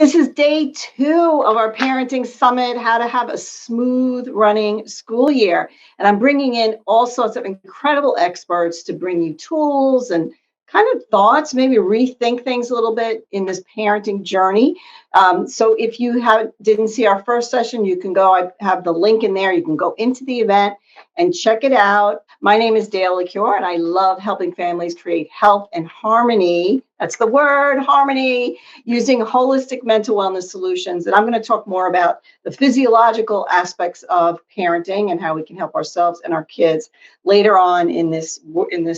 This is day 2 of our parenting summit, how to have a smooth running school year. And I'm bringing in all sorts of incredible experts to bring you tools and kind of thoughts, maybe rethink things a little bit in this parenting journey. So if you didn't see our first session, you can go, I have the link in there. You can go into the event and check it out. My name is Dale LaCure, and I love helping families create health and harmony. That's the word, harmony, using holistic mental wellness solutions. And I'm going to talk more about the physiological aspects of parenting and how we can help ourselves and our kids later on in this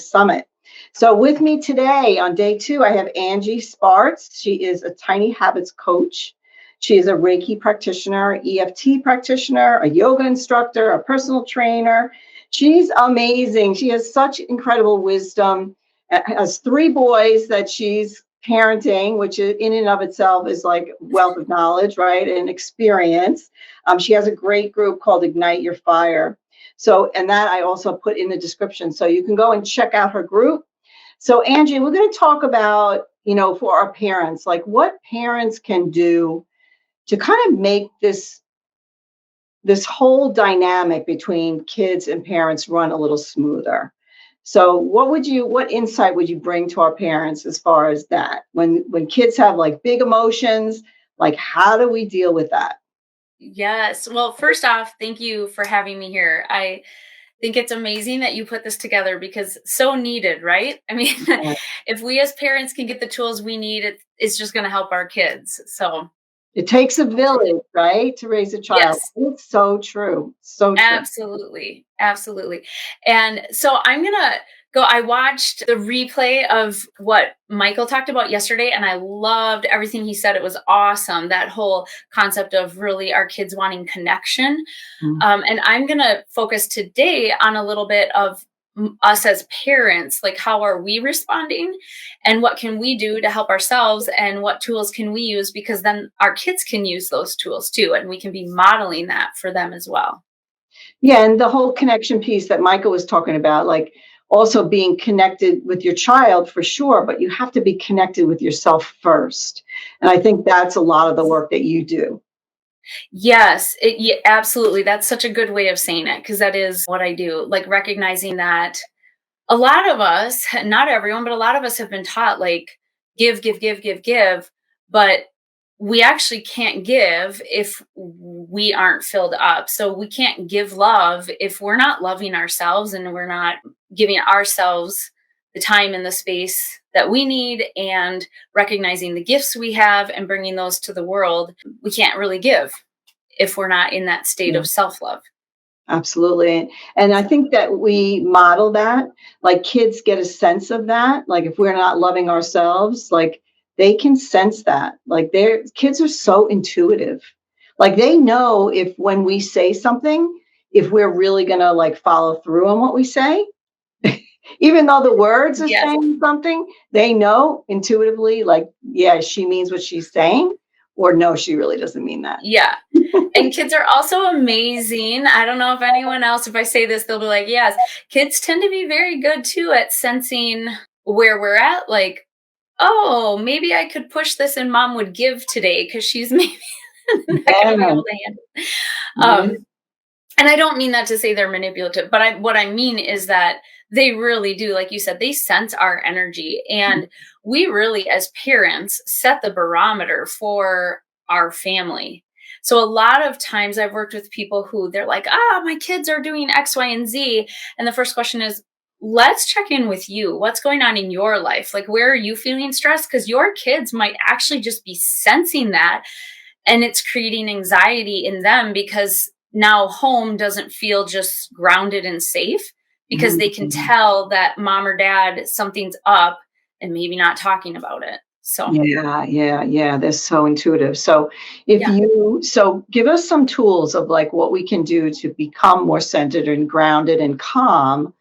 summit. So with me today on day 2, I have Angie Spartz. She is a tiny habits coach. She is a Reiki practitioner, EFT practitioner, a yoga instructor, a personal trainer. She's amazing. She has such incredible wisdom. Has 3 boys that she's parenting, which in and of itself is like wealth of knowledge, right? And experience. She has a great group called Ignite Your Fire. So, and that I also put in the description. So you can go and check out her group. So Angie, we're going to talk about, for our parents, like what parents can do to kind of make this whole dynamic between kids and parents run a little smoother. So what insight would you bring to our parents as far as that? When kids have like big emotions, like how do we deal with that? Yes. Well, first off, thank you for having me here. I think it's amazing that you put this together because so needed, right? I mean, if we as parents can get the tools we need, it's just going to help our kids. So It takes a village, right, to raise a child. yes, It's so true. So true. absolutely. Absolutely. And so I'm going to go. I watched the replay of what Michael talked about yesterday, and I loved everything he said. It was awesome. That whole concept of really our kids wanting connection. Mm. And I'm going to focus today on a little bit of us as parents, like how are we responding and what can we do to help ourselves and what tools can we use, because then our kids can use those tools too. And we can be modeling that for them as well. Yeah, and the whole connection piece that Michael was talking about, like also being connected with your child for sure, but you have to be connected with yourself first. And I think that's a lot of the work that you do. Yes, yeah, absolutely. That's such a good way of saying it because that is what I do. Like recognizing that a lot of us, not everyone, but a lot of us have been taught like give, give, give, give, give, but we actually can't give if we aren't filled up. So we can't give love if we're not loving ourselves and we're not giving ourselves the time and the space that we need and recognizing the gifts we have and bringing those to the world. We can't really give if we're not in that state Yeah, of self-love. absolutely. And I So, think that we model that, like kids get a sense of that. Like if we're not loving ourselves, like they can sense that. Like their kids are so intuitive. Like they know if when we say something, if we're really gonna like follow through on what we say. Even though the words are yes. saying something, they know intuitively, like, yeah, she means what she's saying, or no, she really doesn't mean that. Yeah. And kids are also amazing. I don't know if anyone else, if I say this, they'll be like, yes, kids tend to be very good too at sensing where we're at. Like, oh, maybe I could push this and mom would give today because she's maybe not going to be Yeah. able to handle it. Yeah. And I don't mean that to say they're manipulative, but what I mean is that they really do, like you said, they sense our energy. And we really, as parents, set the barometer for our family. So a lot of times I've worked with people who they're like, my kids are doing X, Y, and Z. And the first question is, let's check in with you. What's going on in your life? Like, where are you feeling stressed? Because your kids might actually just be sensing that. And it's creating anxiety in them because now home doesn't feel just grounded and safe because they can Mhm. tell that mom or dad, something's up and maybe not talking about it. So, Yeah. They're so intuitive. So yeah. so give us some tools of like what we can do to become more centered and grounded and calm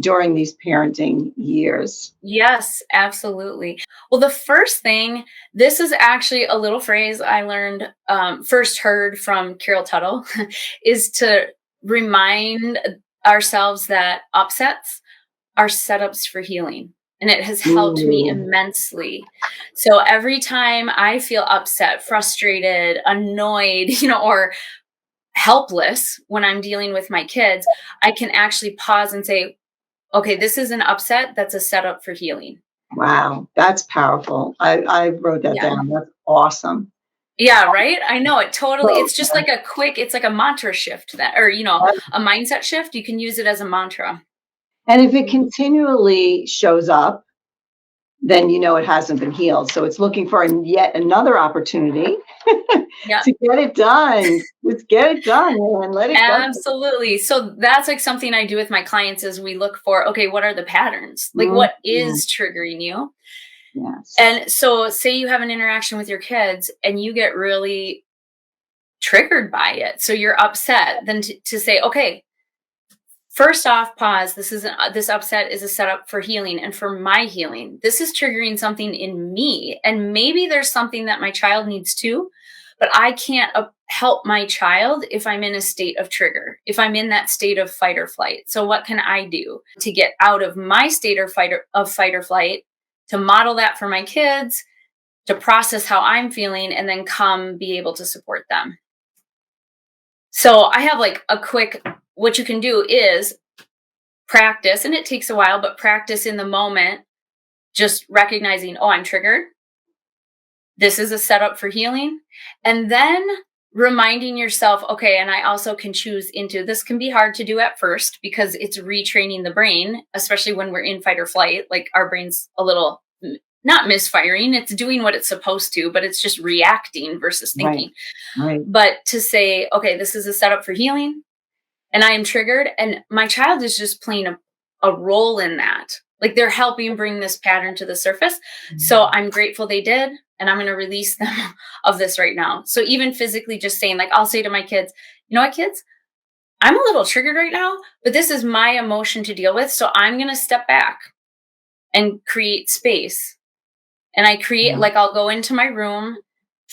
during these parenting years. Yes, absolutely. Well, the first thing, this is actually a little phrase I learned, first heard from Carol Tuttle, is to remind ourselves that upsets are setups for healing. and it has helped me Ooh, immensely. So every time I feel upset, frustrated, annoyed, or helpless when I'm dealing with my kids, I can actually pause and say, okay, this is an upset. That's a setup for healing. wow, that's powerful. I wrote that Yeah. down. That's awesome. Yeah, right? I know it totally. So, It's just like it's like a mantra shift that, or, a mindset shift. You can use it as a mantra. and if it continually shows up, then you know it hasn't been healed. So it's looking for yet another opportunity Yeah. to get it done. Let's get it done and let it go. Absolutely. So that's like something I do with my clients is we look for, okay, what are the patterns? Like what Mhm. is triggering you? Yes. And so say you have an interaction with your kids and you get really triggered by it. So you're upset, then to say, okay, first off, pause. This upset is a setup for healing and for my healing. This is triggering something in me, and maybe there's something that my child needs too, but I can't help my child if I'm in a state of trigger, if I'm in that state of fight or flight. So what can I do to get out of my state of fight or flight, to model that for my kids, to process how I'm feeling, and then come be able to support them. So I have like a quick, what you can do is practice, and it takes a while, but practice in the moment, just recognizing, oh, I'm triggered. This is a setup for healing. And then reminding yourself, okay, and I also can choose into this. Can be hard to do at first because it's retraining the brain, especially when we're in fight or flight. Like our brain's a little not misfiring, it's doing what it's supposed to, but it's just reacting versus Right. thinking. Right. But to say, okay, this is a setup for healing, and I am triggered, and my child is just playing a role in that. Like they're helping bring this pattern to the surface. So I'm grateful they did, and I'm going to release them of this right now. So even physically just saying, like, I'll say to my kids, you know what, kids, I'm a little triggered right now, but this is my emotion to deal with. So I'm going to step back and create space. And I create, Yeah. like, I'll go into my room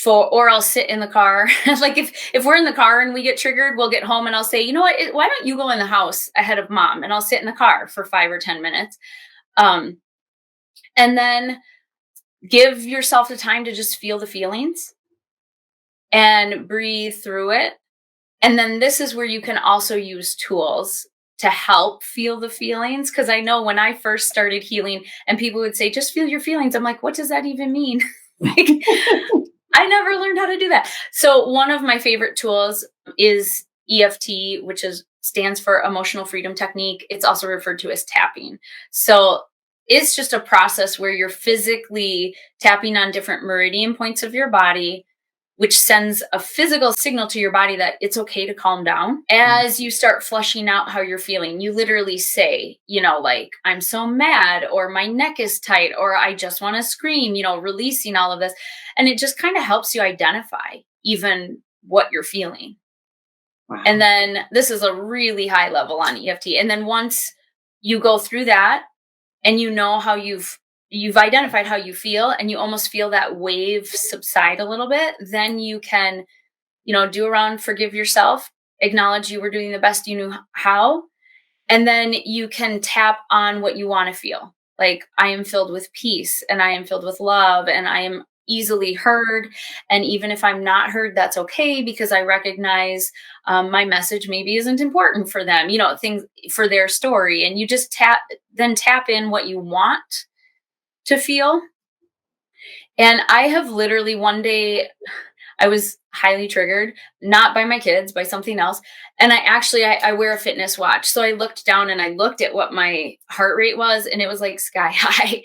or I'll sit in the car. Like if we're in the car and we get triggered, we'll get home and I'll say, you know what, why don't you go in the house ahead of mom? And I'll sit in the car for 5 or 10 minutes. And then give yourself the time to just feel the feelings and breathe through it. And then this is where you can also use tools to help feel the feelings. Cause I know when I first started healing and people would say, just feel your feelings. I'm like, what does that even mean? Like, I never learned how to do that. So one of my favorite tools is EFT, which stands for Emotional Freedom Technique. It's also referred to as tapping. So it's just a process where you're physically tapping on different meridian points of your body, which sends a physical signal to your body that it's okay to calm down. As you start flushing out how you're feeling, you literally say, like, I'm so mad, or my neck is tight, or I just want to scream, releasing all of this. And it just kind of helps you identify even what you're feeling. Wow. And then this is a really high level on EFT. And then once you go through that and you know how you've identified how you feel, and you almost feel that wave subside a little bit, then you can, do around forgive yourself, acknowledge you were doing the best you knew how, and then you can tap on what you want to feel. Like, I am filled with peace, and I am filled with love, and I am easily heard. And even if I'm not heard, that's okay, because I recognize my message maybe isn't important for them, things for their story. And you just tap in what you want to feel. And I have literally one day, I was highly triggered, not by my kids, by something else. And I wear a fitness watch. So I looked down and I looked at what my heart rate was, and it was like sky high.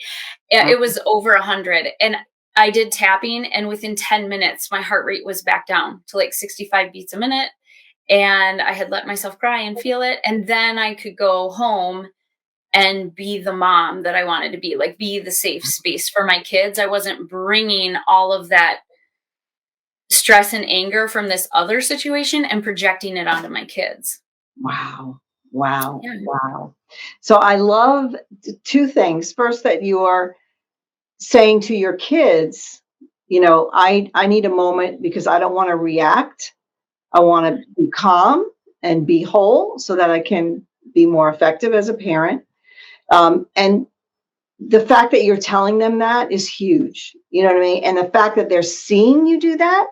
It was over 100. And I did tapping, and within 10 minutes, my heart rate was back down to like 65 beats a minute. And I had let myself cry and feel it. And then I could go home and be the mom that I wanted to be, like be the safe space for my kids. I wasn't bringing all of that stress and anger from this other situation and projecting it onto my kids. Wow. Wow. Yeah. Wow. So I love two things. First, that you are saying to your kids, I need a moment because I don't want to react. I want to be calm and be whole so that I can be more effective as a parent. And the fact that you're telling them that is huge. You know what I mean? And the fact that they're seeing you do that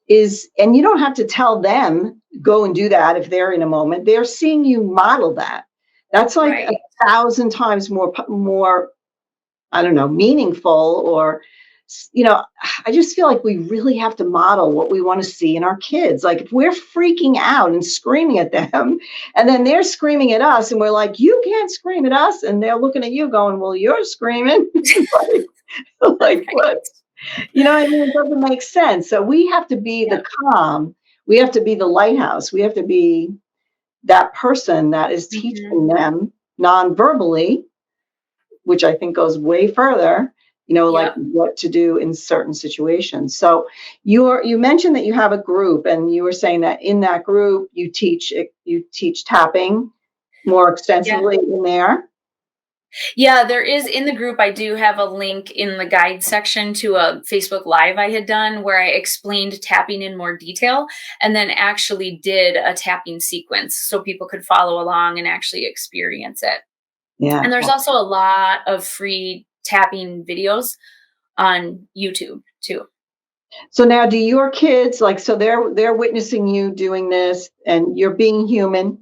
is, and you don't have to tell them, go and do that if they're in a moment. They're seeing you model that. That's like Right. 1,000 times more, I don't know, meaningful, or, I just feel like we really have to model what we want to see in our kids. Like if we're freaking out and screaming at them, and then they're screaming at us, and we're like, you can't scream at us. And they're looking at you going, well, you're screaming. Like Right. what? You know what I mean? It doesn't make sense. So we have to be Yeah. the calm. We have to be the lighthouse. We have to be that person that is Mhm. teaching them non-verbally, which I think goes way further, like Yep. what to do in certain situations. So you mentioned that you have a group, and you were saying that in that group you teach tapping more Yeah. extensively in there. Yeah, there is in the group. I do have a link in the guide section to a Facebook Live I had done where I explained tapping in more detail and then actually did a tapping sequence so people could follow along and actually experience it. Yeah. And there's also a lot of free tapping videos on YouTube too. So now, do your kids, like, so they're witnessing you doing this, and you're being human,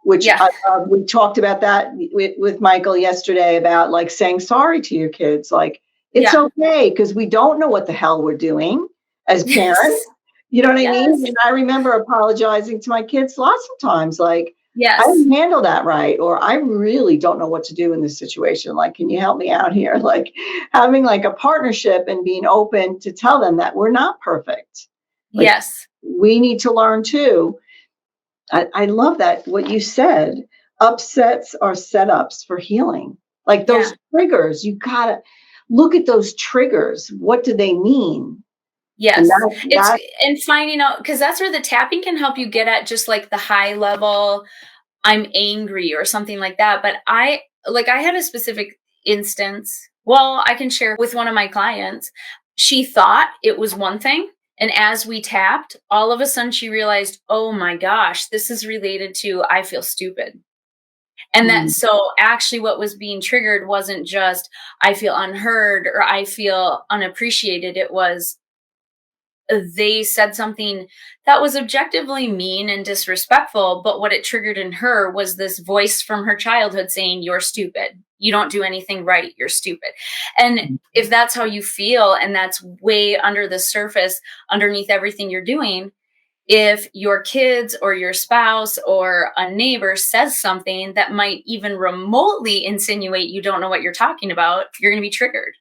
which Yeah. we talked about that with Michael yesterday, about like saying sorry to your kids. Like it's Yeah. okay, because we don't know what the hell we're doing as parents. Yes. You know what I mean? Yes. And I remember apologizing to my kids lots of times, like, I Yes. didn't handle that right, or I really don't know what to do in this situation. Like, can you help me out here? Like having like a partnership and being open to tell them that we're not perfect. Like Yes. we need to learn too. I love that what you said. Upsets are setups for healing. Like those Yeah. triggers, you gotta look at those triggers. What do they mean? And Yes. It's that and finding out because that's where the tapping can help you get at just like the high level, I'm angry or something like that. But I had a specific instance. Well, I can share with one of my clients. She thought it was one thing. And as we tapped, all of a sudden she realized, oh my gosh, this is related to I feel stupid. And that mm, so actually what was being triggered wasn't just I feel unheard or I feel unappreciated. It was they said something that was objectively mean and disrespectful, but what it triggered in her was this voice from her childhood saying, you're stupid. You don't do anything right. You're stupid. And if that's how you feel, and that's way under the surface, underneath everything you're doing, if your kids or your spouse or a neighbor says something that might even remotely insinuate you don't know what you're talking about, you're going to be triggered.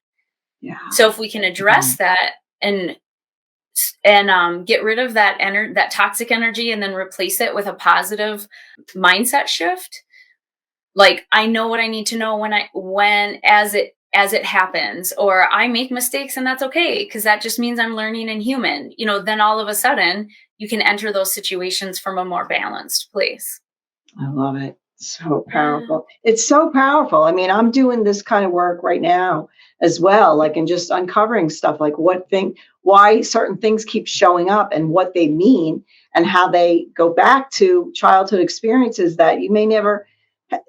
yeah. So if we can address that and get rid of that toxic energy and then replace it with a positive mindset shift, like I know what I need to know when as it happens, or I make mistakes and that's okay because that just means I'm learning and human, then all of a sudden you can enter those situations from a more balanced place. I love it. So Yeah. powerful. It's so powerful. I mean, I'm doing this kind of work right now as well, like, and just uncovering stuff like why certain things keep showing up and what they mean, and how they go back to childhood experiences that you may never,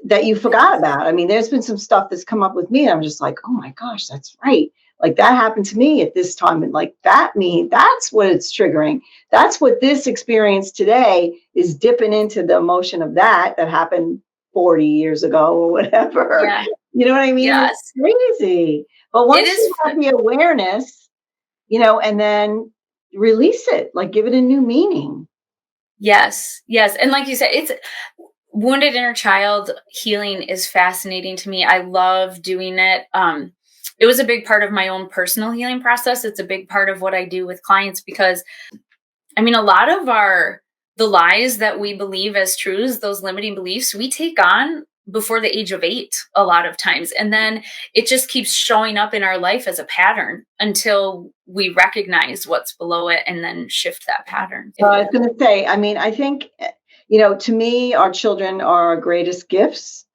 that you forgot Yes. about. I mean, there's been some stuff that's come up with me, and I'm just like, oh my gosh, that's right. Like that happened to me at this time. And like that's what it's triggering. That's what this experience today is dipping into, the emotion of that happened 40 years ago or whatever. Yeah. You know what I mean? It's Yes. crazy. But It once is. you have the awareness, and then release it, like give it a new meaning. Yes. Yes. And like you said, it's wounded inner child healing is fascinating to me. I love doing it. It was a big part of my own personal healing process. It's a big part of what I do with clients because I mean, a lot of the lies that we believe as truths, those limiting beliefs, we take on before the age of 8 a lot of times. And then it just keeps showing up in our life as a pattern until we recognize what's below it and then shift that pattern. So I was going to say, I mean, I think, to me, our children are our greatest gifts,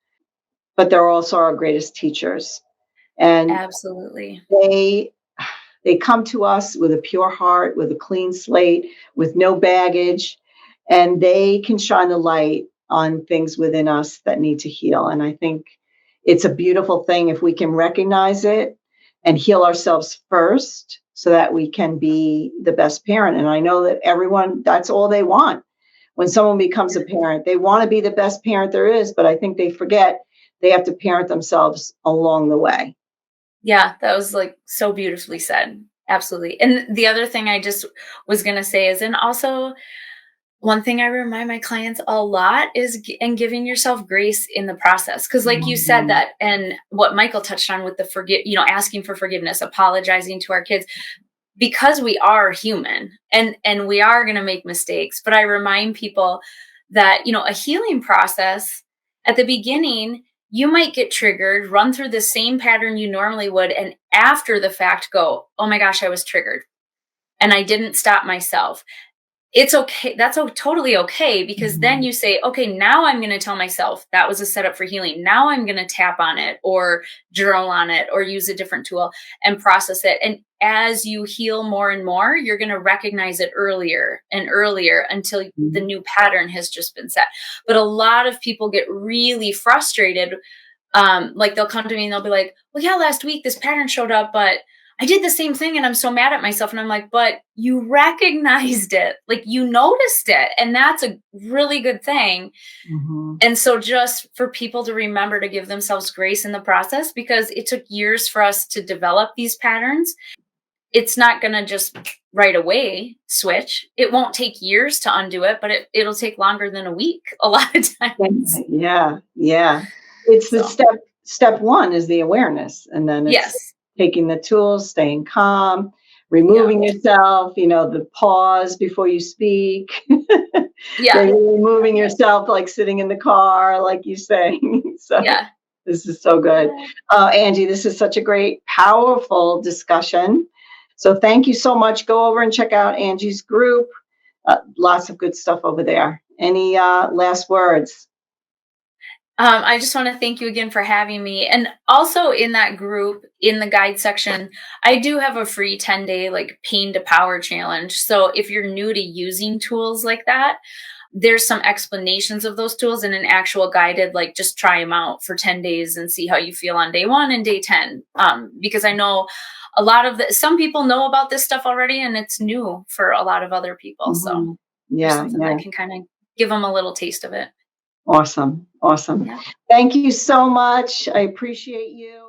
but they're also our greatest teachers. And Absolutely. they come to us with a pure heart, with a clean slate, with no baggage, and they can shine the light on things within us that need to heal. And I think it's a beautiful thing if we can recognize it and heal ourselves first so that we can be the best parent. And I know that everyone, that's all they want. When someone becomes a parent, they want to be the best parent there is, but I think they forget they have to parent themselves along the way. Yeah, that was like so beautifully said. Absolutely. And the other thing I just was going to say is, and also one thing I remind my clients a lot is and giving yourself grace in the process. Cause like you said that, and what Michael touched on with the asking for forgiveness, apologizing to our kids, because we are human and we are going to make mistakes. But I remind people that, a healing process at the beginning, you might get triggered, run through the same pattern you normally would. And after the fact go, oh my gosh, I was triggered and I didn't stop myself. It's okay. That's totally okay, because then you say, okay, now I'm going to tell myself that was a setup for healing. Now I'm going to tap on it or journal on it or use a different tool and process it. And as you heal more and more, you're going to recognize it earlier and earlier until the new pattern has just been set. But a lot of people get really frustrated. Like they'll come to me and they'll be like, well, yeah, last week this pattern showed up, but I did the same thing and I'm so mad at myself. And I'm like, but you recognized it, like you noticed it. And that's a really good thing. And so just for people to remember to give themselves grace in the process, because it took years for us to develop these patterns. It's not going to just right away switch. It won't take years to undo it, but it'll take longer than a week a lot of times. Yeah. It's the step one is the awareness. And then it's taking the tools, staying calm, removing yourself, the pause before you speak. Removing yourself, like sitting in the car, like you say. So this is so good. Angie, this is such a great, powerful discussion. So thank you so much. Go over and check out Angie's group. Lots of good stuff over there. Any last words? I just want to thank you again for having me. And also in that group, in the guide section, I do have a free 10-day like pain to power challenge. So if you're new to using tools like that, there's some explanations of those tools and an actual guided, like just try them out for 10 days and see how you feel on day 1 and day 10. Because I know a lot of some people know about this stuff already and it's new for a lot of other people. So something that can kind of give them a little taste of it. Awesome. Yeah. Thank you so much. I appreciate you.